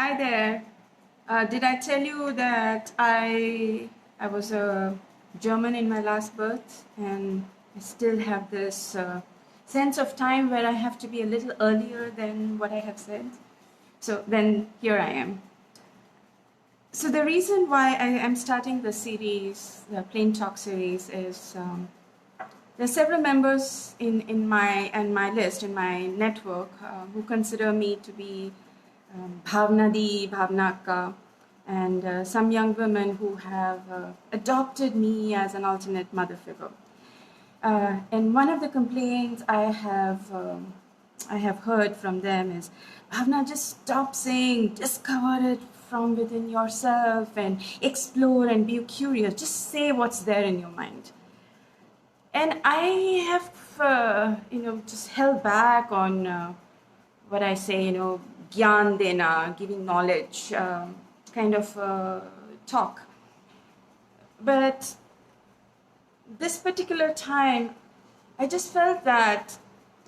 Hi there. Did I tell you that I was a German in my last birth, and I still have this sense of time where I have to be a little earlier than what I have said. So then here I am. So the reason why I am starting the series, the Plain Talk series, is there are several members in my list, in my network, who consider me to be Bhavna Di, Bhavna Akka, and some young women who have adopted me as an alternate mother figure. And one of the complaints I have heard from them is, Bhavna, just stop saying, discover it from within yourself and explore and be curious. Just say what's there in your mind. And I have, just held back on what I say, gyan dena, giving knowledge, kind of talk. But this particular time, I just felt that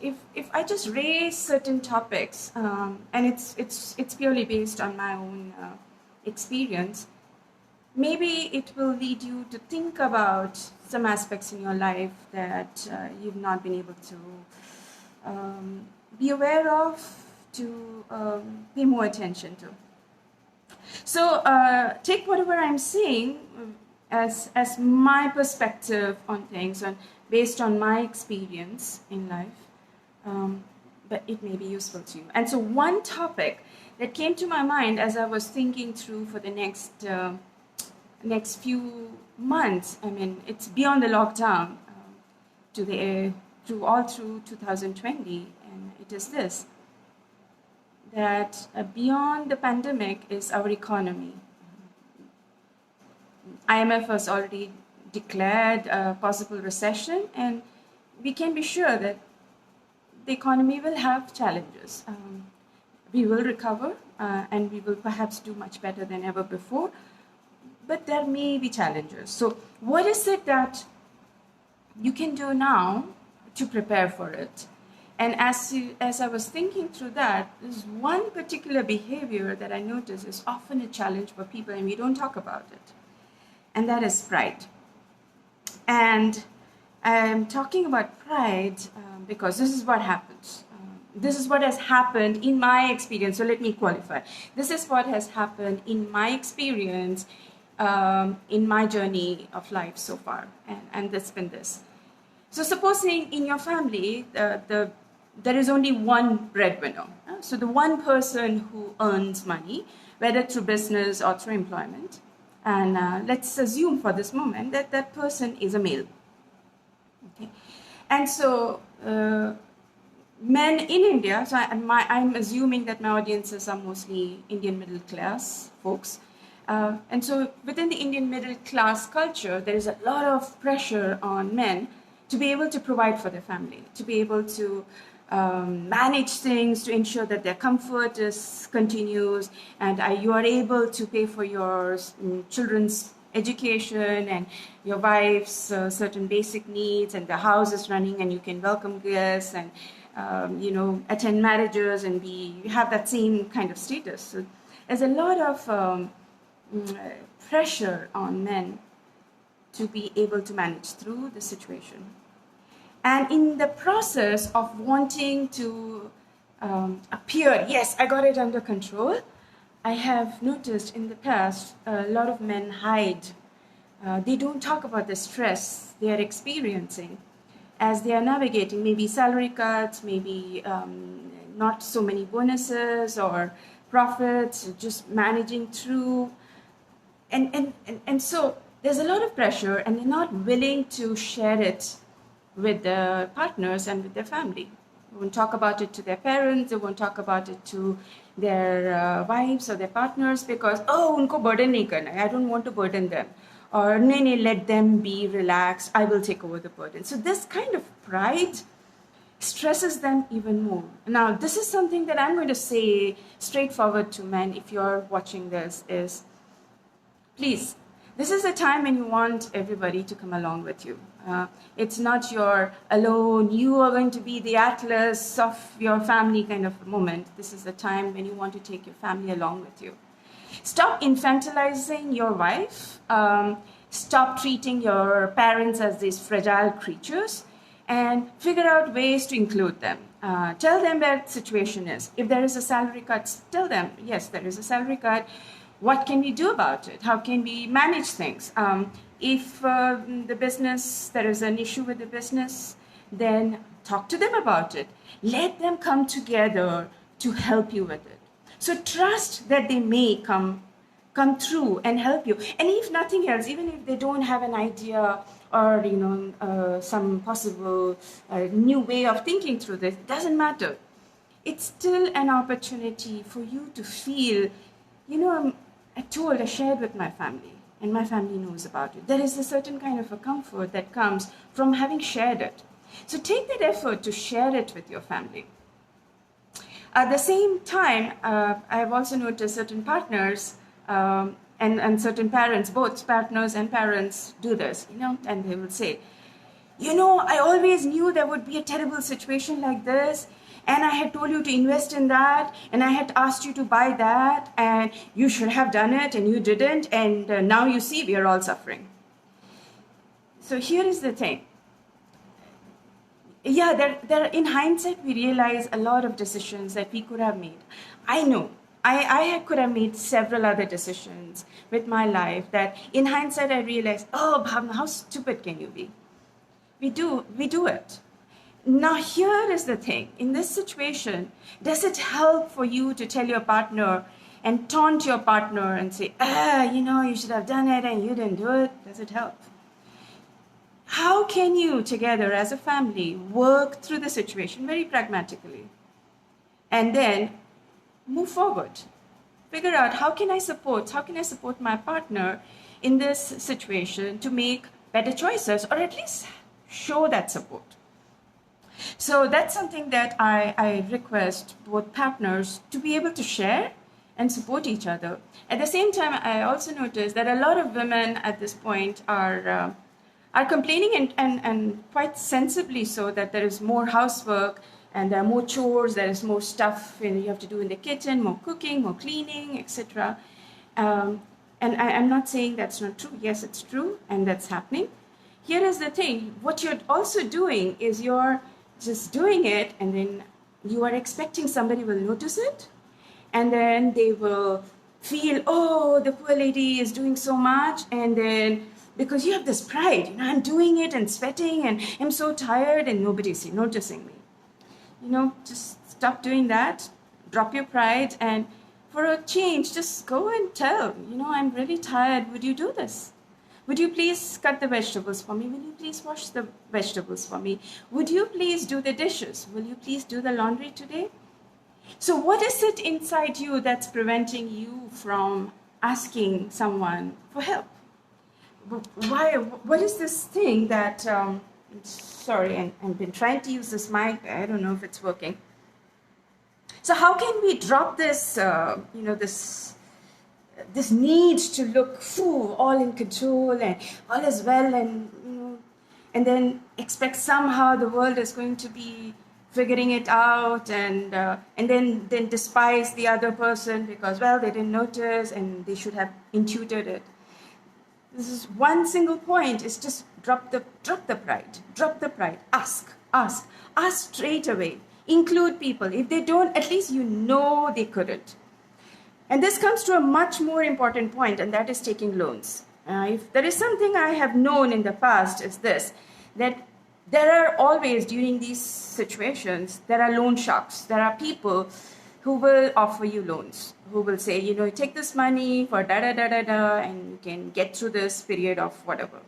if I just raise certain topics, and it's purely based on my own experience, maybe it will lead you to think about some aspects in your life that you've not been able to be aware of, to pay more attention to. So take whatever I'm saying as my perspective on things, and based on my experience in life, but it may be useful to you. And so one topic that came to my mind as I was thinking through for the next few months, I mean, it's beyond the lockdown, all through 2020, and it is this, that beyond the pandemic is our economy. IMF has already declared a possible recession, and we can be sure that the economy will have challenges. We will recover, and we will perhaps do much better than ever before, but there may be challenges. So what is it that you can do now to prepare for it? And as I was thinking through that, there's one particular behavior that I notice is often a challenge for people, and we don't talk about it. And that is pride. And I'm talking about pride because this is what happens. This is what has happened in my experience. So let me qualify. This is what has happened in my experience, in my journey of life so far. And that's been this. So supposing in your family, there is only one breadwinner. So the one person who earns money, whether through business or through employment. And let's assume for this moment that that person is a male. Okay. And so men in India, so I'm assuming that my audiences are mostly Indian middle class folks. And so within the Indian middle class culture, there is a lot of pressure on men to be able to provide for their family, to be able to manage things, to ensure that their comfort continues, and you are able to pay for your children's education and your wife's certain basic needs, and the house is running, and you can welcome guests and attend marriages and have that same kind of status. So there's a lot of pressure on men to be able to manage through the situation. And in the process of wanting to appear, yes, I got it under control, I have noticed in the past a lot of men hide. They don't talk about the stress they are experiencing as they are navigating maybe salary cuts, maybe not so many bonuses or profits, just managing through. And so there's a lot of pressure, and they're not willing to share it with their partners and with their family. They won't talk about it to their parents, they won't talk about it to their wives or their partners because, unko burden nahi karna hai, I don't want to burden them. Or, nahi, let them be relaxed, I will take over the burden. So this kind of pride stresses them even more. Now, this is something that I'm going to say straightforward to men if you're watching this is, please, This is a time when you want everybody to come along with you. It's not you're alone, you are going to be the atlas of your family kind of a moment. This is the time when you want to take your family along with you. Stop infantilizing your wife. Stop treating your parents as these fragile creatures, and figure out ways to include them. Tell them where the situation is. If there is a salary cut, tell them, yes, there is a salary cut. What can we do about it? How can we manage things? If the business, there is an issue with the business, then talk to them about it. Let them come together to help you with it. So trust that they may come through and help you. And if nothing else, even if they don't have an idea or some possible new way of thinking through this, it doesn't matter. It's still an opportunity for you to feel, I shared with my family, and my family knows about it. There is a certain kind of a comfort that comes from having shared it. So take that effort to share it with your family. At the same time, I've also noticed certain partners and certain parents, both partners and parents do this, and they will say, I always knew there would be a terrible situation like this, and I had told you to invest in that, and I had asked you to buy that, and you should have done it, and you didn't, and now you see we are all suffering. So here is the thing. Yeah, there. In hindsight, we realize a lot of decisions that we could have made. I know. I could have made several other decisions with my life that in hindsight I realized, Bhavna, how stupid can you be? We do it. Now here is the thing. In this situation, does it help for you to tell your partner and taunt your partner and say, you should have done it and you didn't do it? Does it help? How can you together as a family work through the situation very pragmatically and then move forward? Figure out how can I support my partner in this situation to make better choices, or at least show that support. So that's something that I request both partners to be able to share and support each other. At the same time, I also noticed that a lot of women at this point are complaining and quite sensibly so, that there is more housework and there are more chores, there is more stuff you have to do in the kitchen, more cooking, more cleaning, etc. And I'm not saying that's not true. Yes, it's true, and that's happening. Here is the thing. What you're also doing is you're just doing it, and then you are expecting somebody will notice it, and then they will feel, the poor lady is doing so much, and then because you have this pride, I'm doing it and sweating and I'm so tired and nobody's noticing me. Just stop doing that, drop your pride, and for a change, just go and tell, I'm really tired, would you do this? Would you please cut the vegetables for me? Will you please wash the vegetables for me? Would you please do the dishes? Will you please do the laundry today? So what is it inside you that's preventing you from asking someone for help? Why? What is this thing that, sorry, I've been trying to use this mic, I don't know if it's working. So how can we drop this, this need to look all in control and all is well, and then expect somehow the world is going to be figuring it out, and then despise the other person because, well, they didn't notice and they should have intuited it. This is one single point, is just drop the pride, ask straight away, include people. If they don't, at least they couldn't. And this comes to a much more important point, and that is taking loans. If there is something I have known in the past, is this, that there are always, during these situations, there are loan sharks. There are people who will offer you loans, who will say, take this money for da-da-da-da-da, and you can get through this period of whatever.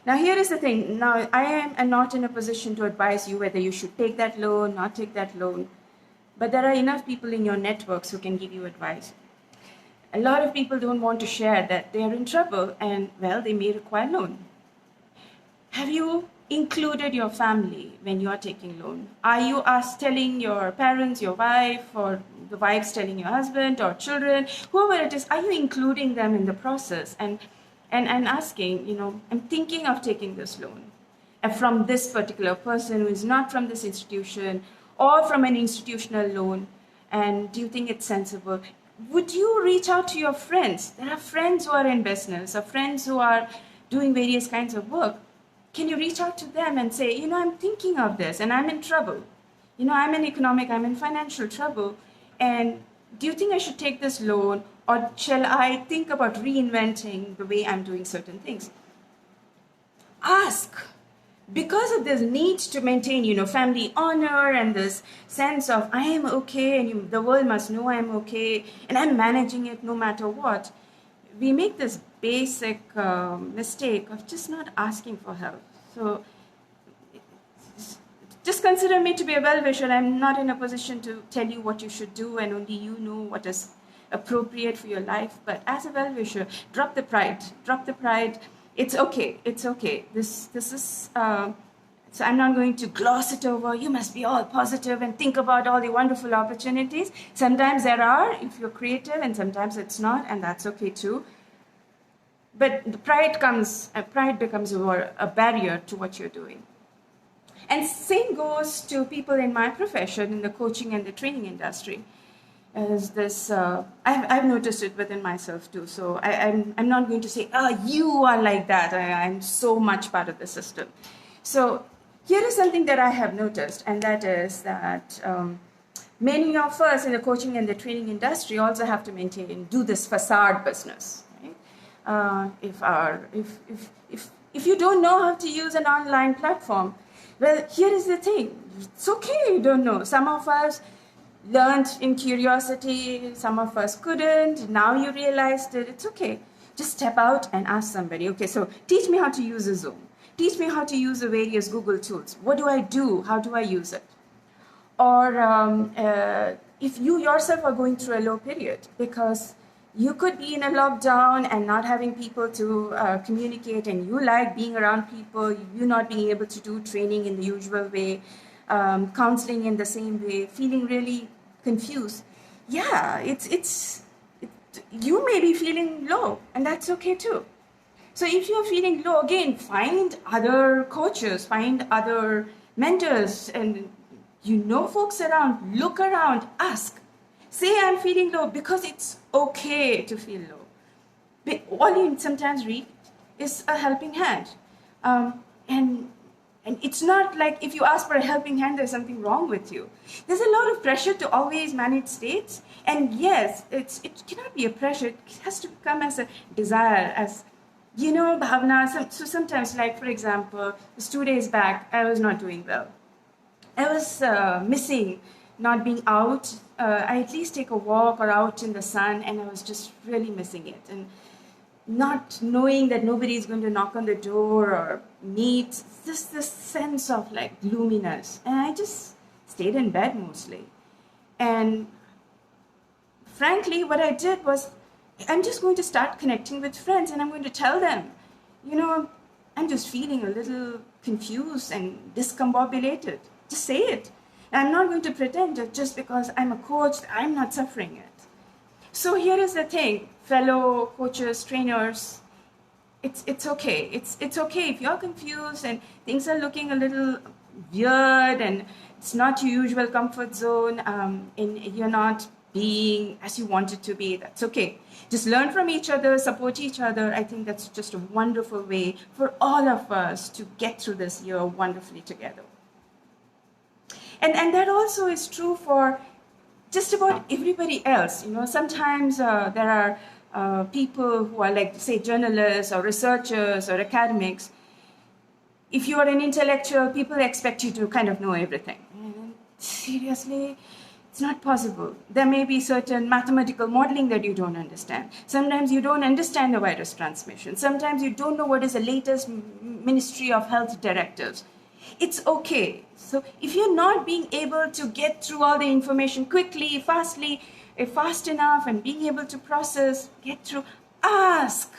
Now, here is the thing. Now, I am not in a position to advise you whether you should take that loan, not take that loan. But there are enough people in your networks who can give you advice. A lot of people don't want to share that they are in trouble and, well, they may require loan. Have you included your family when you are taking loan? Are you telling your parents, your wife, or the wife's telling your husband or children, whoever it is, are you including them in the process? And and asking, I'm thinking of taking this loan from this particular person who is not from this institution or from an institutional loan. And do you think it's sensible? Would you reach out to your friends? There are friends who are in business or friends who are doing various kinds of work. Can you reach out to them and say, I'm thinking of this and I'm in trouble. I'm in financial trouble. And do you think I should take this loan, or shall I think about reinventing the way I'm doing certain things? Ask. Because of this need to maintain, family honor and this sense of I am okay and the world must know I'm okay and I'm managing it no matter what, we make this basic mistake of just not asking for help. So just consider me to be a well-wisher. I'm not in a position to tell you what you should do, and only you know what is appropriate for your life. But as a well-wisher, drop the pride. Drop the pride. It's okay. It's okay. This is. So I'm not going to gloss it over. You must be all positive and think about all the wonderful opportunities. Sometimes there are, if you're creative, and sometimes it's not, and that's okay too. But the pride becomes a barrier to what you're doing. And same goes to people in my profession, in the coaching and the training industry. As this, I've noticed it within myself too. So I'm not going to say, you are like that. I'm so much part of the system. So here is something that I have noticed, and that is that many of us in the coaching and the training industry also have to do this facade business. Right? If you don't know how to use an online platform, well, here is the thing. It's okay you don't know. Some of us learned in curiosity. Some of us couldn't. Now you realized it. It's okay. Just step out and ask somebody. Okay, so teach me how to use a Zoom. Teach me how to use the various Google tools. What do I do? How do I use it? Or if you yourself are going through a low period, because you could be in a lockdown and not having people to communicate, and you like being around people, you not being able to do training in the usual way, counseling in the same way, feeling really confused. Yeah, you may be feeling low, and that's okay too. So if you're feeling low, again, find other coaches, find other mentors, and folks around, look around, ask. Say I'm feeling low, because it's okay to feel low. But all you sometimes read is a helping hand. And it's not like if you ask for a helping hand, there's something wrong with you. There's a lot of pressure to always manage states. And yes, it cannot be a pressure. It has to come as a desire, as, bhavna. So sometimes, like, for example, 2 days back, I was not doing well. I was missing not being out. I at least take a walk or out in the sun, and I was just really missing it. And not knowing that nobody is going to knock on the door or meet, just this sense of like gloominess. And I just stayed in bed mostly. And frankly, what I did was, I'm just going to start connecting with friends, and I'm going to tell them, I'm just feeling a little confused and discombobulated. Just say it. I'm not going to pretend that just because I'm a coach, I'm not suffering it. So here is the thing, fellow coaches, trainers, it's okay. It's okay if you're confused and things are looking a little weird and it's not your usual comfort zone, and you're not being as you want it to be. That's okay. Just learn from each other, support each other. I think that's just a wonderful way for all of us to get through this year wonderfully together. And that also is true for just about everybody else. Sometimes there are people who are like, say, journalists or researchers or academics. If you are an intellectual, people expect you to kind of know everything. Seriously, it's not possible. There may be certain mathematical modeling that you don't understand. Sometimes you don't understand the virus transmission. Sometimes you don't know what is the latest Ministry of Health directives. It's okay. So if you're not being able to get through all the information quickly, fast enough, and being able to process, get through, ask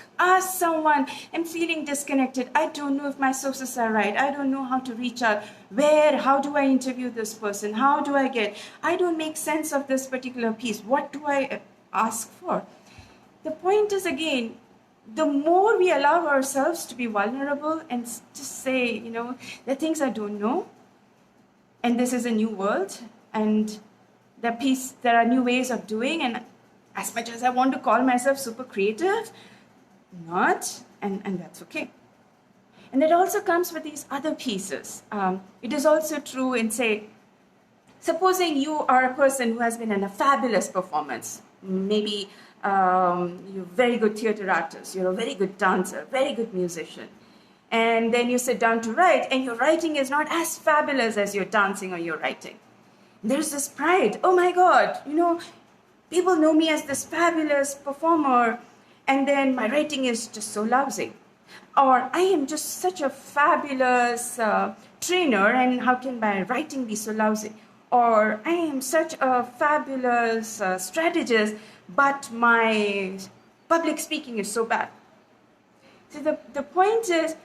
someone. I'm feeling disconnected. I don't know if my sources are right. I don't know how to reach out. How do I interview this person? I don't make sense of this particular piece. What do I ask for? The point is, again, the more we allow ourselves to be vulnerable and just say, there are things I don't know, and this is a new world, and there are new ways of doing, and as much as I want to call myself super creative, not, and that's okay. And it also comes with these other pieces. It is also true in, say, supposing you are a person who has been in a fabulous performance, maybe you're a very good theater artist, you're a very good dancer, very good musician, and then you sit down to write, and your writing is not as fabulous as your dancing or your writing. There's this pride. Oh my God, people know me as this fabulous performer, and then my writing is just so lousy. Or I am just such a fabulous trainer, and how can my writing be so lousy? Or I am such a fabulous strategist, but my public speaking is so bad. So the point is,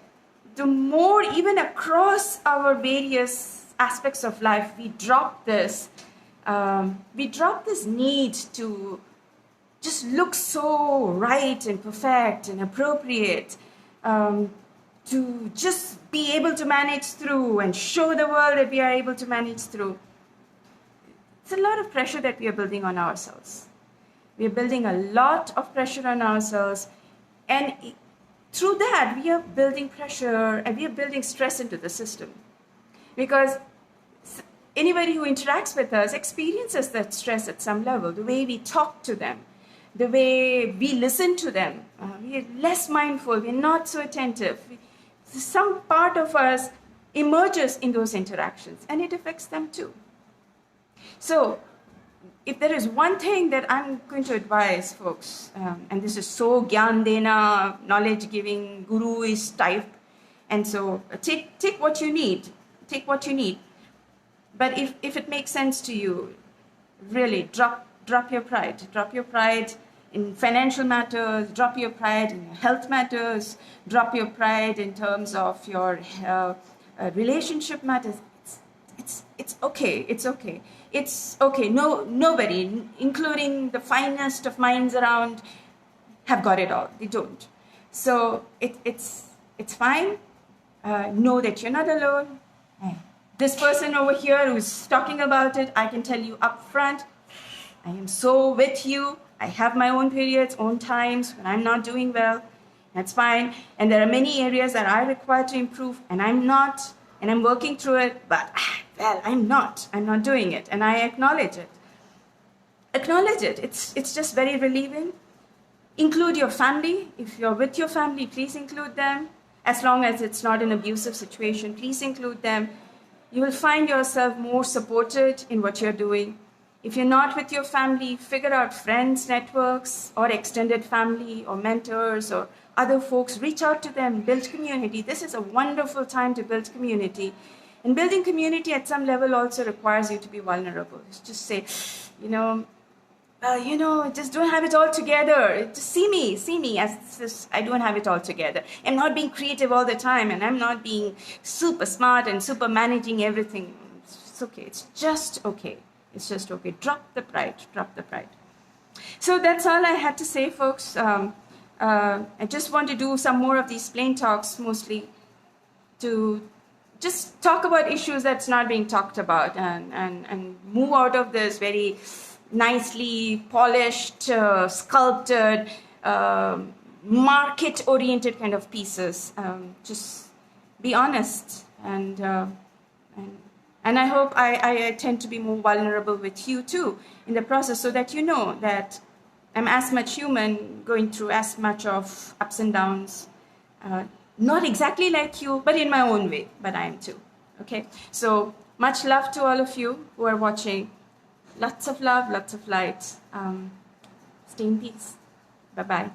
the more, even across our various aspects of life, we drop this need to just look so right and perfect and appropriate, to just be able to manage through and show the world that we are able to manage through. It's a lot of pressure that we are building on ourselves. We are building a lot of pressure on ourselves, and through that, we are building pressure and we are building stress into the system. Because anybody who interacts with us experiences that stress at some level. The way we talk to them, the way we listen to them, we are less mindful, we're not so attentive. Some part of us emerges in those interactions, and it affects them too. So, if there is one thing that I'm going to advise folks, and this is so Gyan Dena, knowledge giving, guru-ish type, and so take what you need, But if it makes sense to you, really drop your pride in financial matters, drop your pride in health matters, drop your pride in terms of your relationship matters. It's okay. No, nobody, including the finest of minds around, have got it all. They don't. So it's fine. Know that you're not alone. This person over here who's talking about it, I can tell you up front, I am so with you. I have my own periods, own times when I'm not doing well. That's fine. And there are many areas that I require to improve, and I'm not, and I'm working through it, but, I'm not doing it, and I acknowledge it. Acknowledge it. It's just very relieving. Include your family. If you're with your family, please include them. As long as it's not an abusive situation, please include them. You will find yourself more supported in what you're doing. If you're not with your family, figure out friends, networks, or extended family, or mentors, or other folks. Reach out to them, build community. This is a wonderful time to build community. And building community at some level also requires you to be vulnerable. Just say, I just don't have it all together. Just see me as this, I don't have it all together. I'm not being creative all the time, and I'm not being super smart and super managing everything. It's okay. It's just okay. Drop the pride. So that's all I had to say, folks. I just want to do some more of these plain talks, mostly to just talk about issues that's not being talked about, and move out of this very nicely polished, sculpted, market-oriented kind of pieces. Just be honest, and I hope I tend to be more vulnerable with you too in the process, so that you know that I'm as much human, going through as much of ups and downs. Not exactly like you, but in my own way, but I am too. Okay? So much love to all of you who are watching. Lots of love, lots of light. Stay in peace. Bye-bye.